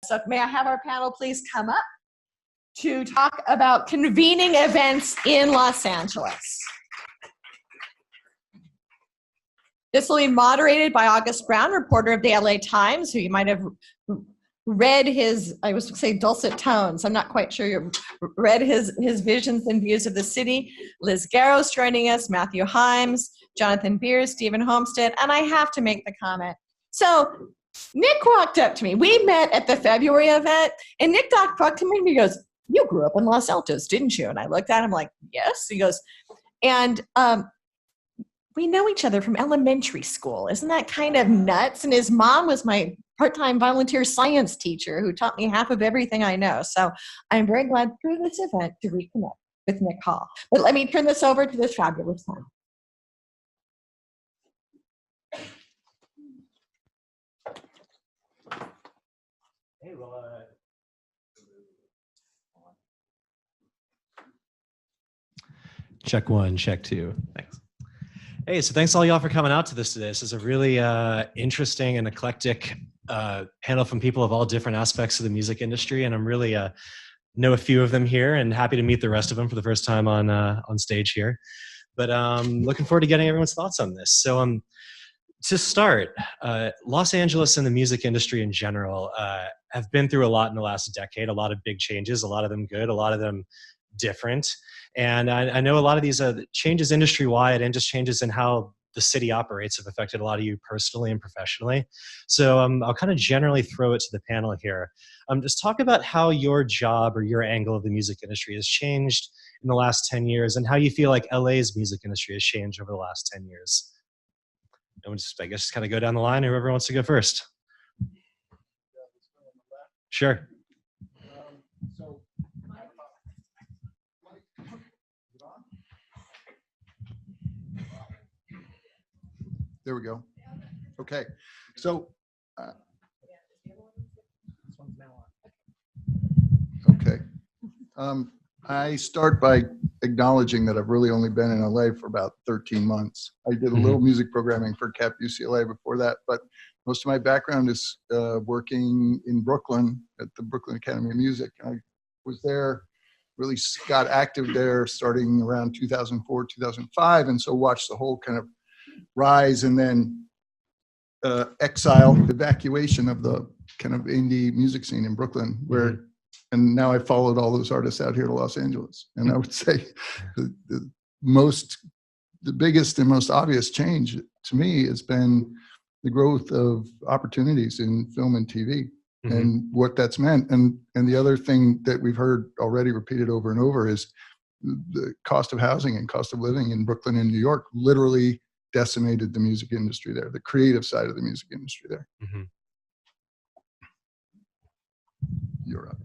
So may I have our panel please come up to talk about convening events in Los Angeles. This will be moderated by August Brown, reporter of the LA Times, who you might have read his, I was going to say dulcet tones, I'm not quite sure you read his visions and views of the city. Liz Garo's joining us, Matthew Himes, Jonathan Beers, Stephen Homestead, and I have to make the comment. So Nick walked up to me. We met at the February event, and Nick walked up to me and he goes, "You grew up in Los Altos, didn't you?" And I looked at him like, "Yes." He goes, and we know each other from elementary school. Isn't that kind of nuts? And his mom was my part-time volunteer science teacher who taught me half of everything I know. So I'm very glad through this event to reconnect with Nick Hall. But let me turn this over to this fabulous panel. Hey, well, check one, check two. Thanks. Hey, so thanks all y'all for coming out to this today. This is a really interesting and eclectic panel from people of all different aspects of the music industry, and I'm really know a few of them here, and happy to meet the rest of them for the first time on stage here. But looking forward to getting everyone's thoughts on this. So to start, Los Angeles and the music industry in general have been through a lot in the last decade. A lot of big changes, a lot of them good, a lot of them different. And I know a lot of these changes industry-wide and just changes in how the city operates have affected a lot of you personally and professionally. So I'll kind of generally throw it to the panel here. Just talk about how your job or your angle of the music industry has changed in the last 10 years and how you feel like LA's music industry has changed over the last 10 years. And we'll just, I guess, kind of go down the line, whoever wants to go first. Sure. There we go. Okay. So, okay. I start by acknowledging that I've really only been in LA for about 13 months. I did a little music programming for CAP UCLA before that, but most of my background is working in Brooklyn at the Brooklyn Academy of Music. I was there, really got active there starting around 2004, 2005, and so watched the whole kind of rise and then evacuation of the kind of indie music scene in Brooklyn, where, and now I followed all those artists out here to Los Angeles. And I would say the biggest and most obvious change to me has been the growth of opportunities in film and TV and what that's meant. And the other thing that we've heard already repeated over and over is the cost of housing and cost of living in Brooklyn and New York literally decimated the music industry there, the creative side of the music industry there. You're up.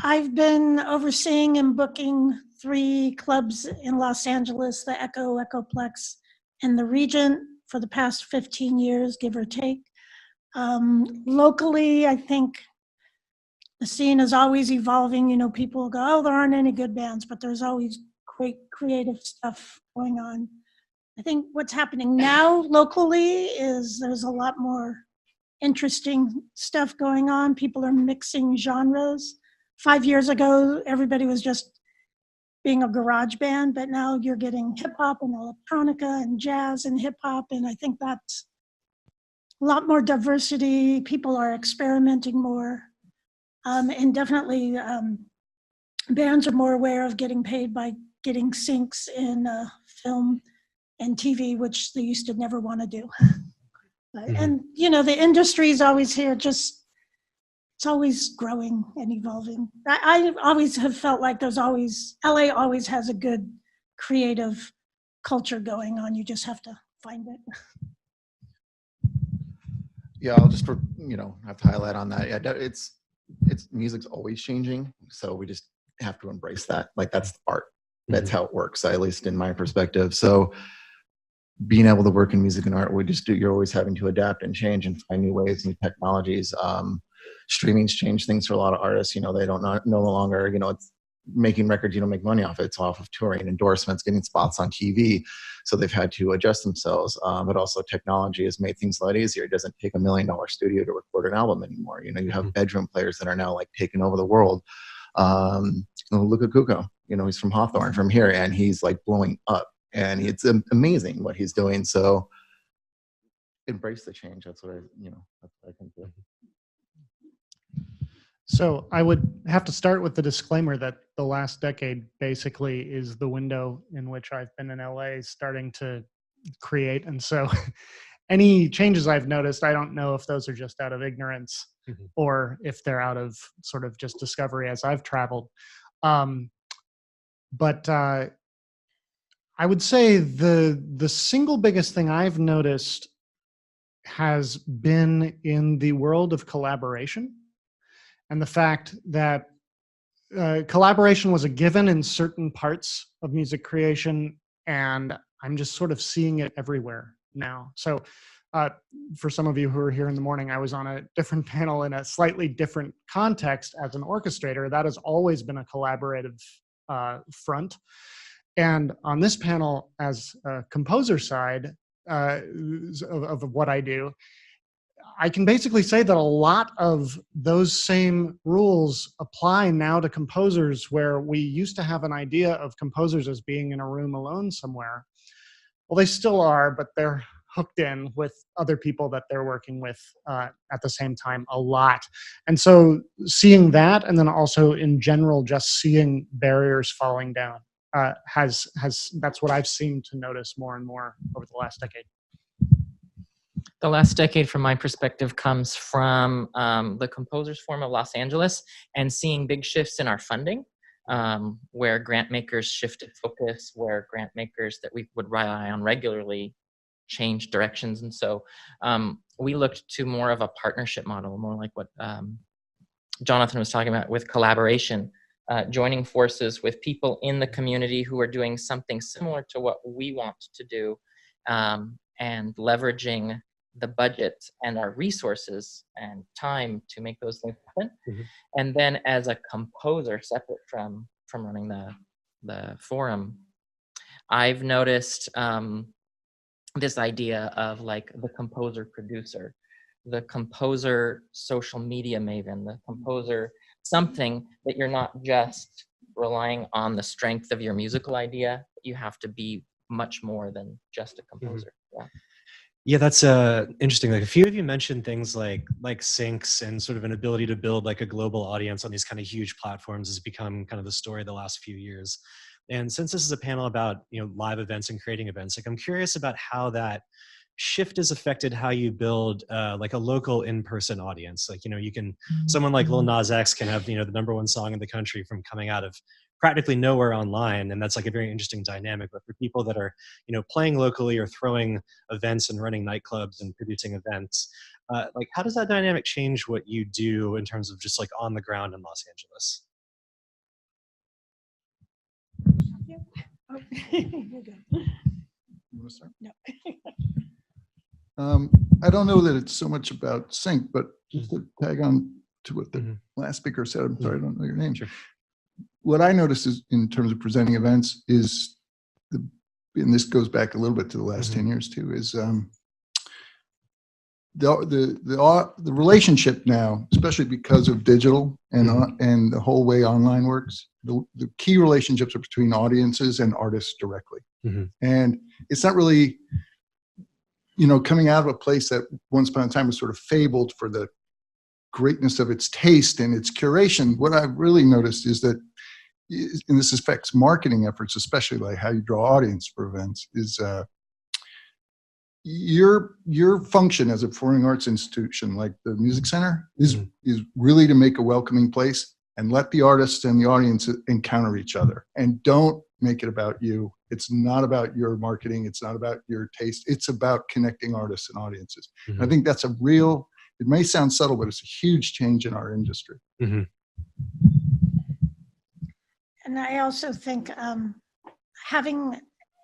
I've been overseeing and booking 3 clubs in Los Angeles, the Echo, Echoplex, and the Regent for the past 15 years, give or take. Locally, I think the scene is always evolving. You know, people go, "Oh, there aren't any good bands," but there's always great creative stuff going on. I think what's happening now locally is there's a lot more interesting stuff going on. People are mixing genres. 5 years ago, everybody was just being a garage band, but now you're getting hip hop and electronica and jazz and hip hop, and I think that's a lot more diversity. People are experimenting more, and definitely bands are more aware of getting paid by getting syncs in film and TV, which they used to never want to do. And, you know, the industry is always here, just, it's always growing and evolving. I always have felt like there's always, LA always has a good creative culture going on. You just have to find it. Yeah, I'll just, have to highlight on that. Yeah, it's music's always changing. So we just have to embrace that. Like, that's the art. That's how it works, at least in my perspective. So being able to work in music and art, you're always having to adapt and change and find new ways, new technologies. Streaming's changed things for a lot of artists. They don't no longer, making records you don't make money off. It's off of touring, endorsements, getting spots on TV. So they've had to adjust themselves. But also technology has made things a lot easier. It doesn't take $1 million studio to record an album anymore. You know, you have bedroom players that are now like taking over the world. Look at Kuko. You know, he's from Hawthorne, from here, and he's like blowing up. And it's amazing what he's doing. So embrace the change. That's what that's what I can do. So I would have to start with the disclaimer that the last decade basically is the window in which I've been in LA starting to create. And so any changes I've noticed, I don't know if those are just out of ignorance or if they're out of sort of just discovery as I've traveled. But I would say the single biggest thing I've noticed has been in the world of collaboration. And the fact that collaboration was a given in certain parts of music creation, and I'm just sort of seeing it everywhere now. So for some of you who are here in the morning, I was on a different panel in a slightly different context as an orchestrator. That has always been a collaborative front. And on this panel, as a composer side of what I do, I can basically say that a lot of those same rules apply now to composers, where we used to have an idea of composers as being in a room alone somewhere. Well, they still are, but they're hooked in with other people that they're working with at the same time a lot. And so seeing that, and then also in general, just seeing barriers falling down that's what I've seemed to notice more and more over the last decade. The last decade, from my perspective, comes from the Composers Forum of Los Angeles and seeing big shifts in our funding, where grant makers shifted focus, where grant makers that we would rely on regularly changed directions. And so we looked to more of a partnership model, more like what Jonathan was talking about with collaboration, joining forces with people in the community who are doing something similar to what we want to do, and leveraging the budget and our resources and time to make those things happen. And then as a composer, separate from running the forum, I've noticed this idea of like the composer producer, the composer social media maven, the composer something that you're not just relying on the strength of your musical idea, you have to be much more than just a composer. Yeah, that's interesting. Like a few of you mentioned things like syncs and sort of an ability to build like a global audience on these kind of huge platforms has become kind of the story of the last few years. And since this is a panel about live events and creating events, like I'm curious about how that shift has affected how you build like a local in-person audience. Like you can someone like Lil Nas X can have the #1 song in the country from coming out of practically nowhere online, and that's like a very interesting dynamic. But for people that are playing locally or throwing events and running nightclubs and producing events, like how does that dynamic change what you do in terms of just like on the ground in Los Angeles? You're good. You want to start? No. I don't know that it's so much about sync, but just to tag on to what the last speaker said, I'm sorry, I don't know your name. Sure. What I noticed is in terms of presenting events is and this goes back a little bit to the last 10 years too, is the relationship now, especially because of digital and the whole way online works, the key relationships are between audiences and artists directly. And it's not really, coming out of a place that once upon a time was sort of fabled for the greatness of its taste and its curation. What I've really noticed is that, and this affects marketing efforts, especially like how you draw audience for events, is your function as a performing arts institution, like the Music Center, is really to make a welcoming place and let the artists and the audience encounter each other, and don't make it about you. It's not about your marketing. It's not about your taste. It's about connecting artists and audiences. And I think that's a real, it may sound subtle, but it's a huge change in our industry. And I also think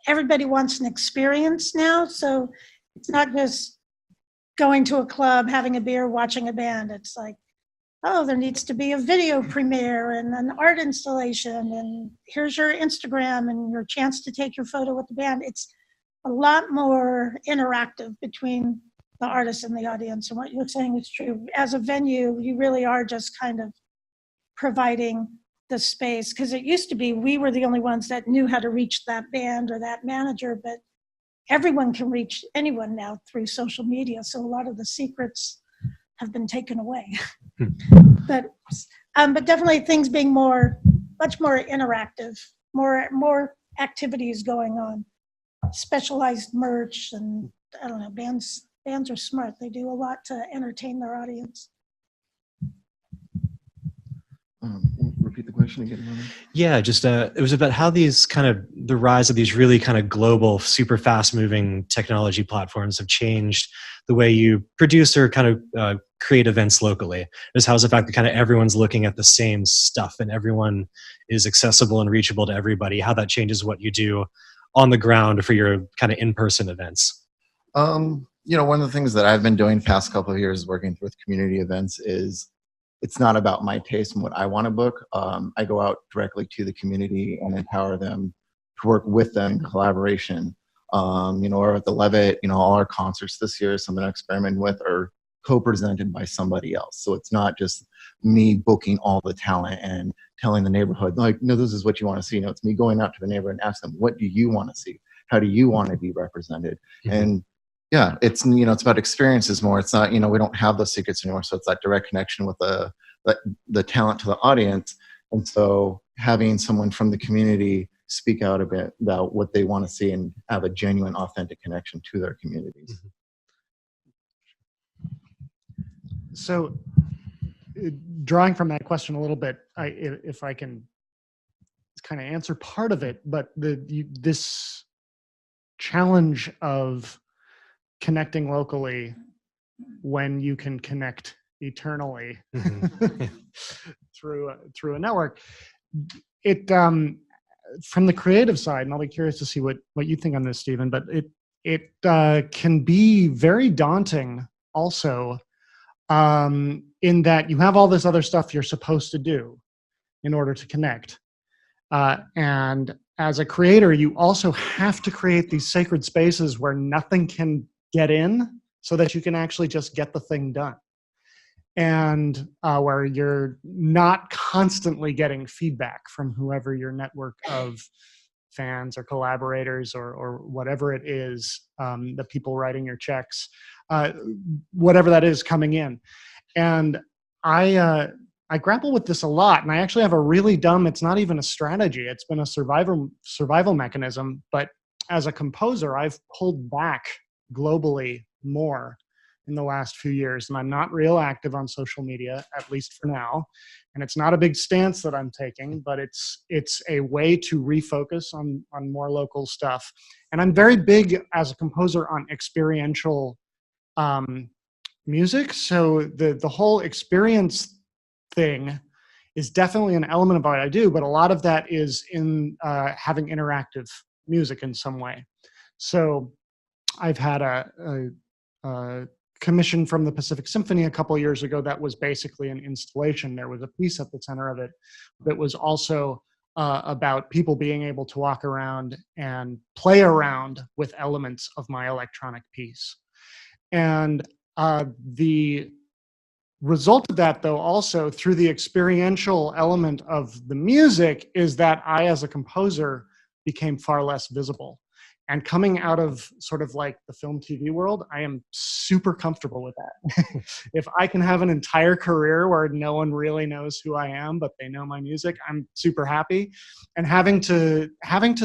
everybody wants an experience now. So it's not just going to a club, having a beer, watching a band. It's like, oh, there needs to be a video premiere and an art installation, and here's your Instagram and your chance to take your photo with the band. It's a lot more interactive between the artist and the audience. And what you're saying is true. As a venue, you really are just kind of providing the space, because it used to be we were the only ones that knew how to reach that band or that manager, but everyone can reach anyone now through social media. So a lot of the secrets have been taken away. but definitely things being much more interactive, more activities going on, specialized merch, and I don't know, bands are smart. They do a lot to entertain their audience. Repeat the question again, Mona. Yeah, just it was about how these kind of the rise of these really kind of global, super fast moving technology platforms have changed the way you produce or kind of create events locally. Just how's the fact that kind of everyone's looking at the same stuff and everyone is accessible and reachable to everybody, how that changes what you do on the ground for your kind of in-person events. One of the things that I've been doing past couple of years working with community events is it's not about my taste and what I want to book. I go out directly to the community and empower them to work with them in collaboration. Or at the Levitt, all our concerts this year, something I'm experimenting with, are co-presented by somebody else. So it's not just me booking all the talent and telling the neighborhood, like, no, this is what you want to see. No, it's me going out to the neighborhood and ask them, what do you want to see? How do you want to be represented? Mm-hmm. And yeah, it's about experiences more. It's not, we don't have those secrets anymore. So it's that direct connection with the talent to the audience. And so having someone from the community speak out a bit about what they want to see and have a genuine, authentic connection to their communities. Mm-hmm. So drawing from that question a little bit, if I can kind of answer part of it, but this challenge of connecting locally when you can connect eternally through a network, it from the creative side, and I'll be curious to see what you think on this, Stephen, but it can be very daunting also, in that you have all this other stuff you're supposed to do in order to connect. And as a creator, you also have to create these sacred spaces where nothing can get in so that you can actually just get the thing done. And where you're not constantly getting feedback from whoever your network of fans or collaborators or whatever it is, the people writing your checks, whatever that is coming in. And I grapple with this a lot, and I actually have a really dumb, it's not even a strategy, it's been a survival mechanism, but as a composer, I've pulled back globally more in the last few years, and I'm not real active on social media, at least for now. And it's not a big stance that I'm taking, but it's a way to refocus on more local stuff. And I'm very big as a composer on experiential music. So the whole experience thing is definitely an element of what I do, but a lot of that is in having interactive music in some way. So I've had a commission from the Pacific Symphony a couple of years ago that was basically an installation. There was a piece at the center of it that was also about people being able to walk around and play around with elements of my electronic piece. And the result of that, though, also through the experiential element of the music, is that I, as a composer, became far less visible. And coming out of sort of like the film TV world, I am super comfortable with that. If I can have an entire career where no one really knows who I am, but they know my music, I'm super happy. And having to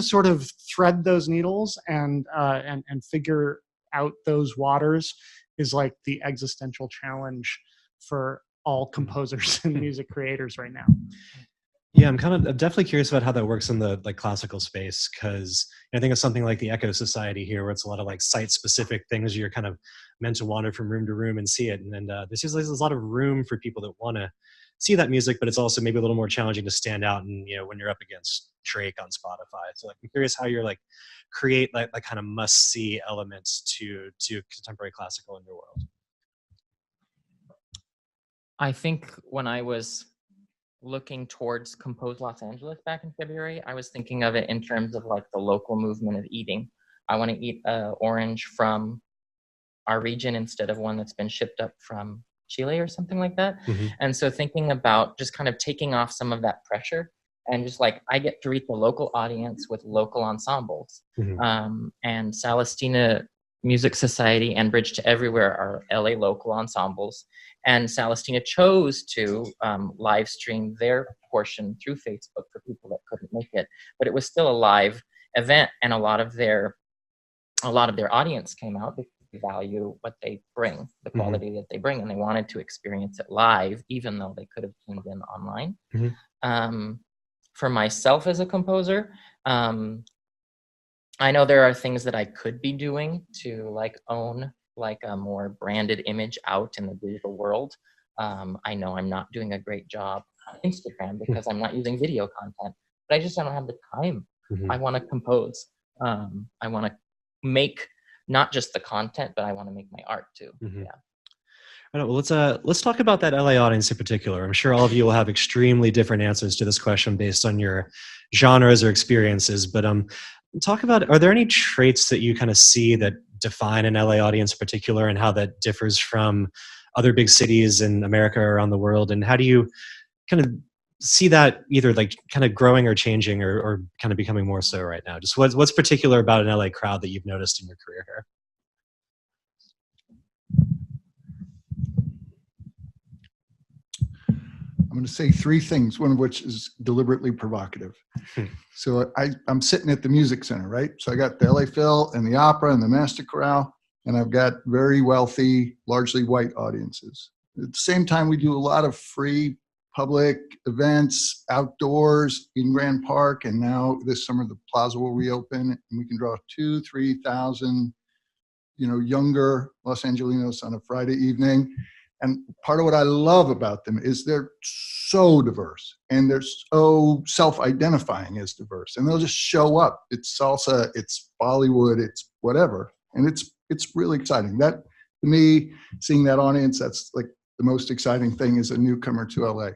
sort of thread those needles and figure out those waters is like the existential challenge for all composers and music creators right now. Yeah, I'm definitely curious about how that works in the like classical space, because I think it's something like the Echo Society here, where it's a lot of like site-specific things you're kind of meant to wander from room to room and see it. And then there's a lot of room for people that want to see that music, but it's also maybe a little more challenging to stand out. And when you're up against Drake on Spotify, so like I'm curious how you're like create like kind of must-see elements to contemporary classical in your world. I think when I was looking towards Compose Los Angeles back in February, I was thinking of it in terms of like the local movement of eating. I want to eat orange from our region instead of one that's been shipped up from Chile or something like that. And so thinking about just kind of taking off some of that pressure and just like, I get to reach the local audience with local ensembles. And Celestina Music Society and Bridge to Everywhere are LA local ensembles. And Celestina chose to live stream their portion through Facebook for people that couldn't make it. But it was still a live event, and a lot of their audience came out because they value what they bring, the quality that they bring, and they wanted to experience it live, even though they could have tuned in online. For myself as a composer, I know there are things that I could be doing to like own like a more branded image out in the digital world. I know I'm not doing a great job on Instagram because I'm not using video content, but I just don't have the time. I want to compose. I want to make not just the content, but I want to make my art too. Yeah. All right, well, let's talk about that LA audience in particular. I'm sure all of you will have extremely different answers to this question based on your genres or experiences. But talk about, are there any traits that you kind of see that define an LA audience in particular, and how that differs from other big cities in America or around the world? And how do you kind of see that either like kind of growing or changing, or kind of becoming more so right now? Just what's particular about an LA crowd that you've noticed in your career here? I'm going to say three things, one of which is deliberately provocative. So I'm sitting at the Music Center, right? So I got the LA Phil and the Opera and the Master Chorale, and I've got very wealthy, largely white audiences. At the same time, we do a lot of free public events outdoors in Grand Park, and now this summer the plaza will reopen, and we can draw 2,000 to 3,000, younger Los Angelinos on a Friday evening. And part of what I love about them is they're so diverse, and they're so self-identifying as diverse, and they'll just show up. It's salsa, it's Bollywood, it's whatever, and it's really exciting. That, to me, seeing that audience, that's like the most exciting thing as a newcomer to LA.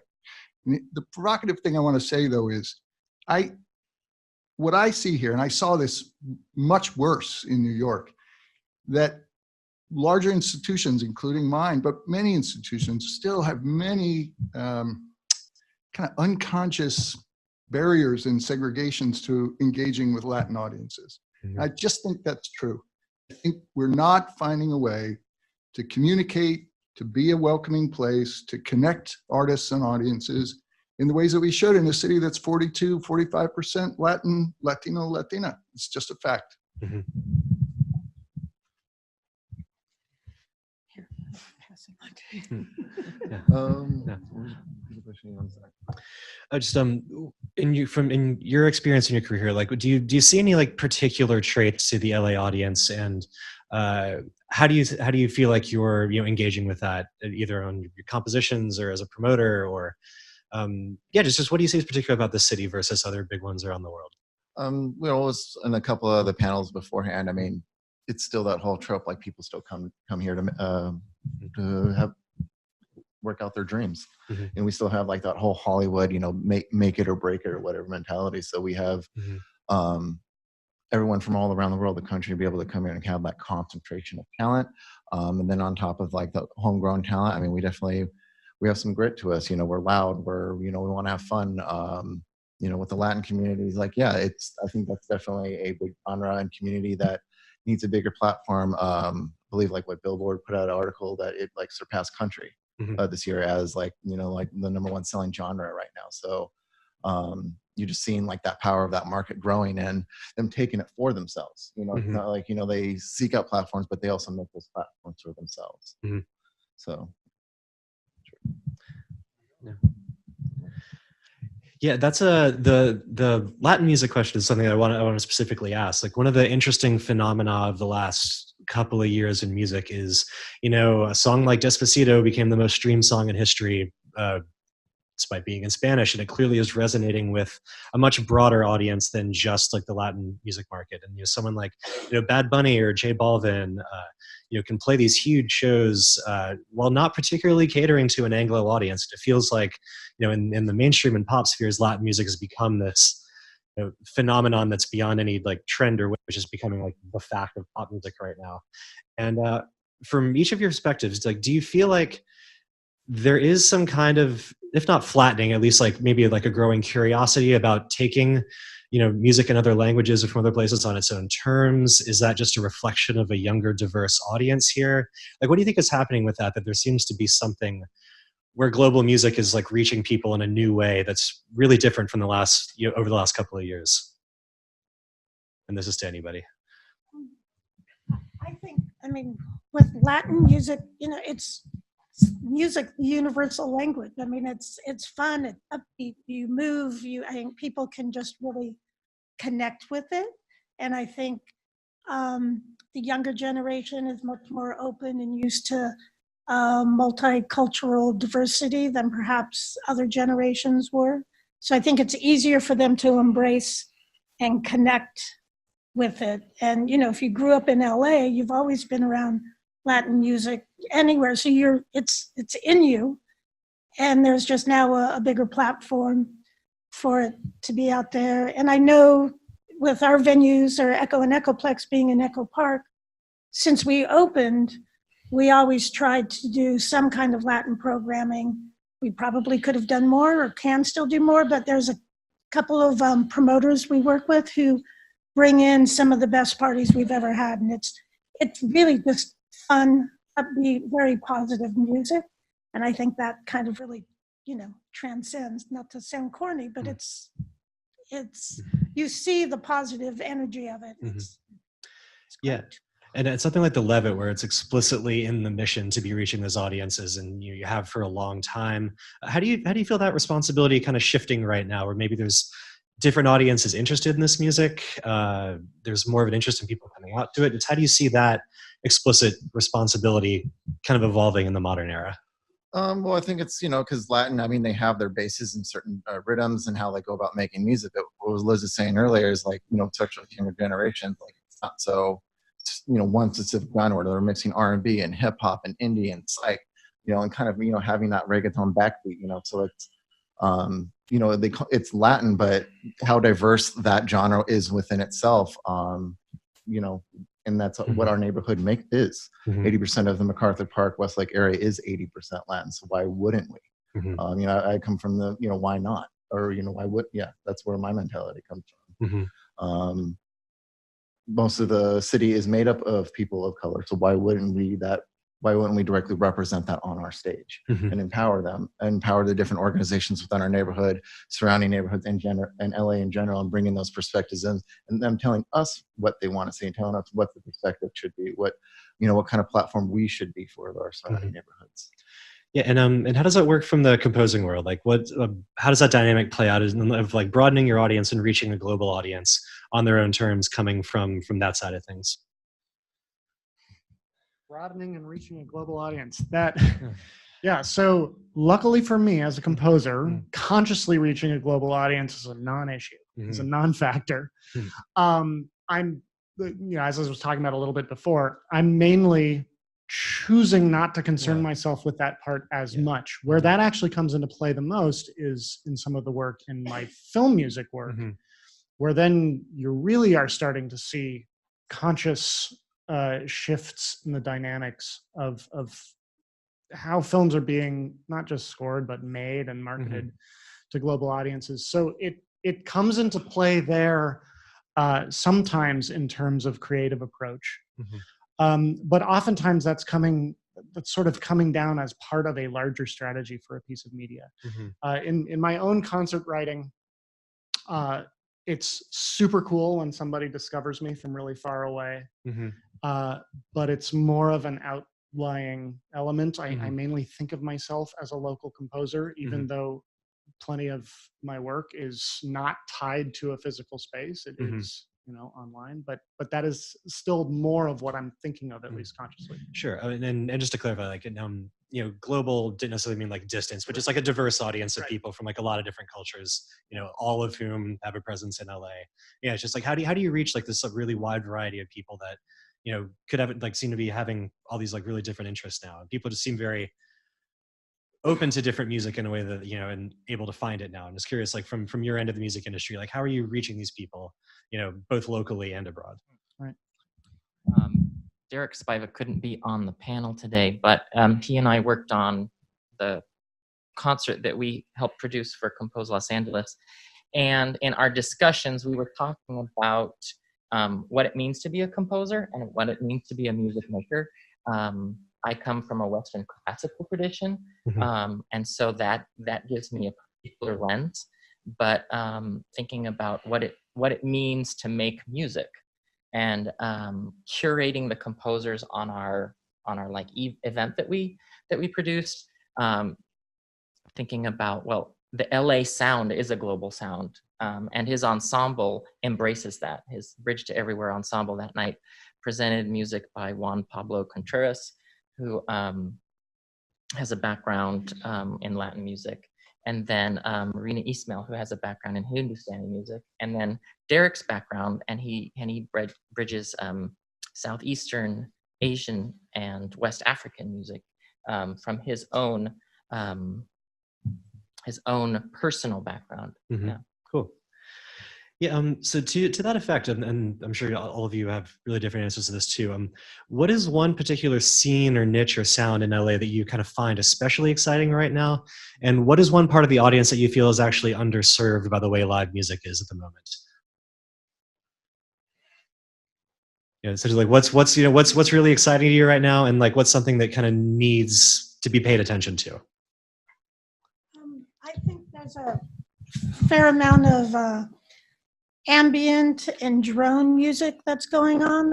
And the provocative thing I want to say though is, what I see here, and I saw this much worse in New York, that larger institutions, including mine, but many institutions still have many kind of unconscious barriers and segregations to engaging with Latin audiences. I just think that's true. I think we're not finding a way to communicate, to be a welcoming place, to connect artists and audiences in the ways that we should in a city that's 42, 45% Latin, Latino, Latina. It's just a fact. Just in your experience in your career, like do you see any like particular traits to the LA audience, and how do you feel like you're engaging with that, either on your compositions or as a promoter, or just what do you see is particular about this city versus other big ones around the world? We always, in a couple of the panels beforehand, I mean, it's still that whole trope, like people still come here to have work out their dreams, and we still have like that whole Hollywood, make it or break it or whatever mentality. So we have everyone from all around the world, the country, to be able to come here and have that concentration of talent, and then on top of like the homegrown talent, I mean, we have some grit to us. We're loud. We want to have fun. With the Latin communities, like, I think that's definitely a big genre and community that needs a bigger platform. I believe like what Billboard put out an article that it like surpassed country this year as like the #1 selling genre right now. So you're just seeing like that power of that market growing and them taking it for themselves. It's not like they seek out platforms, but they also make those platforms for themselves. So yeah, that's the Latin music question is something I want to specifically ask. Like, one of the interesting phenomena of the last couple of years in music is, a song like Despacito became the most streamed song in history despite being in Spanish, and it clearly is resonating with a much broader audience than just like the Latin music market. And someone like Bad Bunny or J Balvin, can play these huge shows while not particularly catering to an Anglo audience. It feels like in the mainstream and pop spheres, Latin music has become this phenomenon that's beyond any like trend or which is becoming like the fact of pop music right now. And from each of your perspectives, like, do you feel like there is some kind of, if not flattening, at least like maybe like a growing curiosity about taking, music in other languages or from other places on its own terms? Is that just a reflection of a younger, diverse audience here? Like, what do you think is happening with that? That there seems to be something where global music is like reaching people in a new way that's really different from over the last couple of years. And this is to anybody. I mean, with Latin music, it's music, the universal language. I mean, it's fun, it's upbeat, you move, I think people can just really connect with it. And I think the younger generation is much more open and used to multicultural diversity than perhaps other generations were. So I think it's easier for them to embrace and connect with it. And, if you grew up in LA, you've always been around Latin music anywhere. So it's in you. And there's just now a bigger platform for it to be out there. And I know with our venues, or Echo and Echoplex being in Echo Park, since we opened, we always tried to do some kind of Latin programming. We probably could have done more or can still do more, but there's a couple of promoters we work with who bring in some of the best parties we've ever had. And it's really just fun, upbeat, very positive music. And I think that kind of really, transcends, not to sound corny, but it's you see the positive energy of it. It's yeah. And it's something like the Levitt, where it's explicitly in the mission to be reaching those audiences, and you have for a long time. How do you feel that responsibility kind of shifting right now, where maybe there's different audiences interested in this music? There's more of an interest in people coming out to it. How do you see that explicit responsibility kind of evolving in the modern era? Well, I think it's, because Latin, I mean, they have their bases in certain rhythms and how they go about making music. But what Liz was saying earlier is like, especially with younger generations, like it's not so, one specific genre. They're mixing R&B and hip hop and indie and psych, and kind of, having that reggaeton backbeat, so it's, it's Latin, but how diverse that genre is within itself, and that's what our neighborhood is. 80% of the MacArthur Park, Westlake area is 80% Latin. So why wouldn't we? I come from the, why not? Or, why would, that's where my mentality comes from. Most of the city is made up of people of color. So why wouldn't we directly represent that on our stage and empower them, empower the different organizations within our neighborhood, surrounding neighborhoods and LA in general, and bringing those perspectives in, and them telling us what they want to see and telling us what the perspective should be, what kind of platform we should be for our surrounding neighborhoods. Yeah, and how does that work from the composing world? Like, how does that dynamic play out of like broadening your audience and reaching a global audience on their own terms, coming from that side of things? Broadening and reaching a global audience. So luckily for me as a composer, consciously reaching a global audience is a non-issue. It's a non-factor. I'm, as I was talking about a little bit before, I'm mainly choosing not to concern myself with that part as much. Where that actually comes into play the most is in some of the work in my film music work, where then you really are starting to see conscious shifts in the dynamics of how films are being not just scored but made and marketed to global audiences. So it comes into play there sometimes in terms of creative approach, but oftentimes that's sort of coming down as part of a larger strategy for a piece of media. In my own concert writing, it's super cool when somebody discovers me from really far away. But it's more of an outlying element. I mainly think of myself as a local composer, even though plenty of my work is not tied to a physical space. It is, online, but that is still more of what I'm thinking of, at least consciously. Sure. And just to clarify, like, global didn't necessarily mean like distance, but just like a diverse audience of people from like a lot of different cultures, all of whom have a presence in LA. Yeah, it's just like how do you reach like this really wide variety of people that could have like seem to be having all these like really different interests now, and people just seem very open to different music in a way that and able to find it now. I'm just curious, like from your end of the music industry, like how are you reaching these people, both locally and abroad? Right. Derek Spiva couldn't be on the panel today, but he and I worked on the concert that we helped produce for Compose Los Angeles. And in our discussions, we were talking about what it means to be a composer and what it means to be a music maker. I come from a Western classical tradition, and so that gives me a particular lens. But thinking about what it means to make music, and curating the composers on our like event that we produced, thinking about, well, the LA sound is a global sound, and his ensemble embraces that. His Bridge to Everywhere ensemble that night presented music by Juan Pablo Contreras, who has a background in Latin music, and then Marina Ismail, who has a background in Hindustani music, and then Derek's background, and he bridges Southeastern Asian and West African music from his own personal background. Yeah. Cool. Yeah. So to that effect, and I'm sure all of you have really different answers to this too. What is one particular scene or niche or sound in LA that you kind of find especially exciting right now? And what is one part of the audience that you feel is actually underserved by the way live music is at the moment? Essentially, like what's really exciting to you right now, and like what's something that kind of needs to be paid attention to? I think there's a fair amount of ambient and drone music that's going on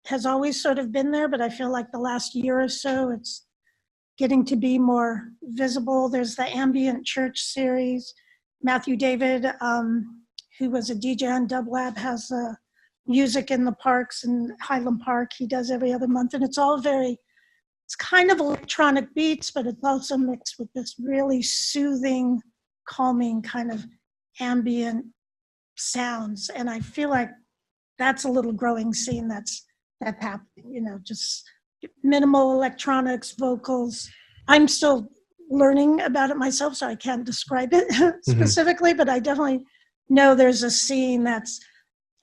has always sort of been there, but I feel like the last year or so it's getting to be more visible. There's the Ambient Church series. Matthew David, who was a DJ on Dub Lab, has music in the parks in Highland Park. He does every other month, and it's kind of electronic beats, but it's also mixed with this really soothing, calming kind of ambient sounds. And I feel like that's a little growing scene that's happening, just minimal electronics, vocals. I'm still learning about it myself, so I can't describe it specifically, but I definitely know there's a scene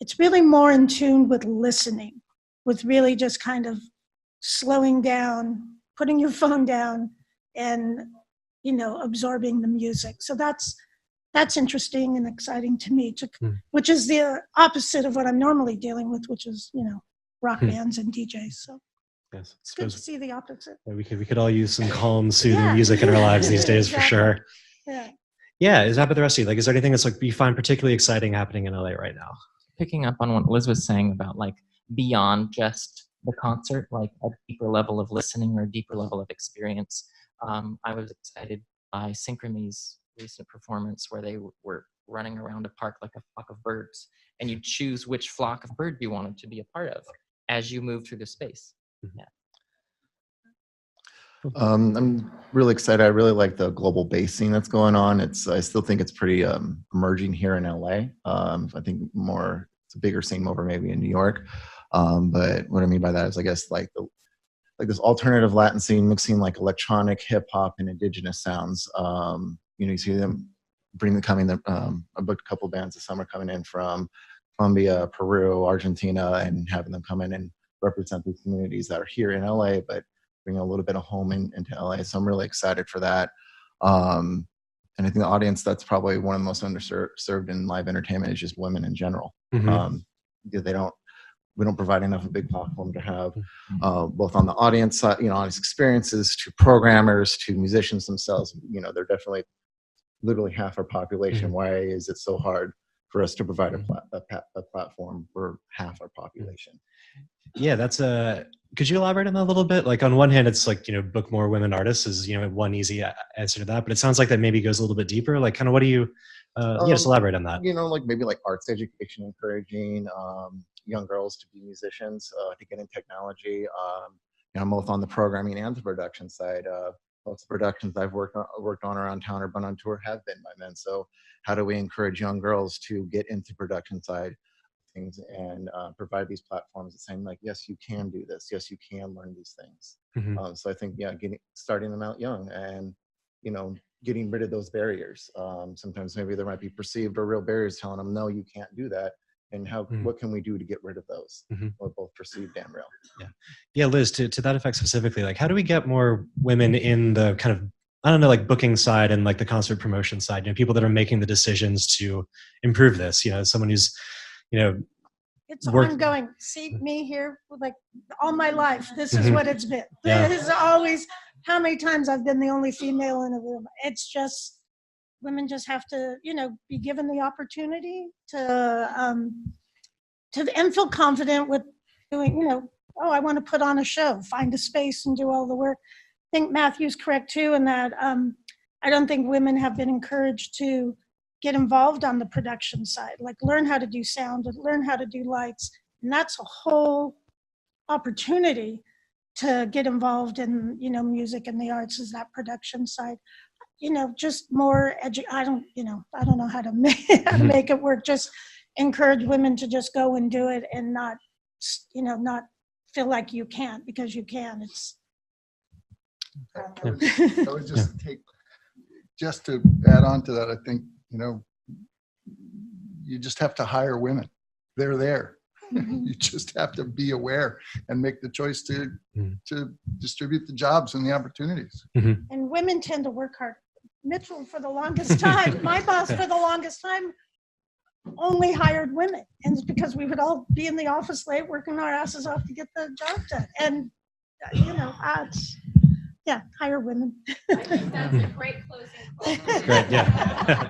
it's really more in tune with listening, with really just kind of slowing down, putting your phone down, and absorbing the music. So that's interesting and exciting to me, which is the opposite of what I'm normally dealing with, which is rock bands and DJs. So yes, it's good to see the opposite. Yeah, we could all use some calm, soothing music in our lives these days. Exactly. For sure. Yeah. Is that about the rest of you? Like, is there anything that's like you find particularly exciting happening in LA right now? Picking up on what Liz was saying about like beyond just the concert, like a deeper level of listening or a deeper level of experience. I was excited by Synchrony's recent performance where they were running around a park like a flock of birds, and you choose which flock of bird you wanted to be a part of as you move through the space. Yeah. I'm really excited. I really like the global bass scene that's going on. I still think it's pretty emerging here in LA. I think it's a bigger scene over maybe in New York. But what I mean by that is, I guess, like this alternative Latin scene mixing like electronic, hip hop, and indigenous sounds. You see them I booked a couple bands this summer coming in from Colombia, Peru, Argentina, and having them come in and represent these communities that are here in LA, but bring a little bit of home into LA. So I'm really excited for that. And I think the audience, that's probably one of the most underserved in live entertainment, is just women in general. Because we don't provide enough of a big platform to have both on the audience side, audience experiences, to programmers, to musicians themselves. They're definitely literally half our population. Why is it so hard for us to provide a platform for half our population? Yeah, could you elaborate on that a little bit? Like, on one hand, it's like, book more women artists is, one easy answer to that, but it sounds like that maybe goes a little bit deeper. Like, kind of what do you, just elaborate on that. Like maybe like arts education, encouraging young girls to be musicians, to get in technology, I'm both on the programming and the production side. Most of the productions I've worked on around town or been on tour have been by men. So how do we encourage young girls to get into production side things and provide these platforms and saying like, yes, you can do this. Yes, you can learn these things. So I think, yeah, starting them out young and, getting rid of those barriers. Sometimes maybe there might be perceived or real barriers telling them, no, you can't do that. And what can we do to get rid of those? Or both perceived and real. Yeah, Liz, to that effect specifically, like how do we get more women in the kind of, I don't know, like booking side and like the concert promotion side, people that are making the decisions to improve this, someone who's, it's ongoing. See me here, like all my life, this is what it's been. This is always how many times I've been the only female in a room. It's just, women just have to, be given the opportunity to and feel confident with doing, oh, I want to put on a show, find a space and do all the work. I think Matthew's correct too, in that I don't think women have been encouraged to get involved on the production side, like learn how to do sound and learn how to do lights. And that's a whole opportunity to get involved in, music and the arts, is that production side. Just more I don't know how to make it work. Just encourage women to just go and do it and not feel like you can't, because you can. It's. I would just to add on to that, I think, you just have to hire women. They're there. You just have to be aware and make the choice to distribute the jobs and the opportunities. And women tend to work hard. Mitchell, for the longest time, my boss for the longest time, only hired women. And it's because we would all be in the office late working our asses off to get the job done. And, hire women. I think that's a great closing. Great, yeah.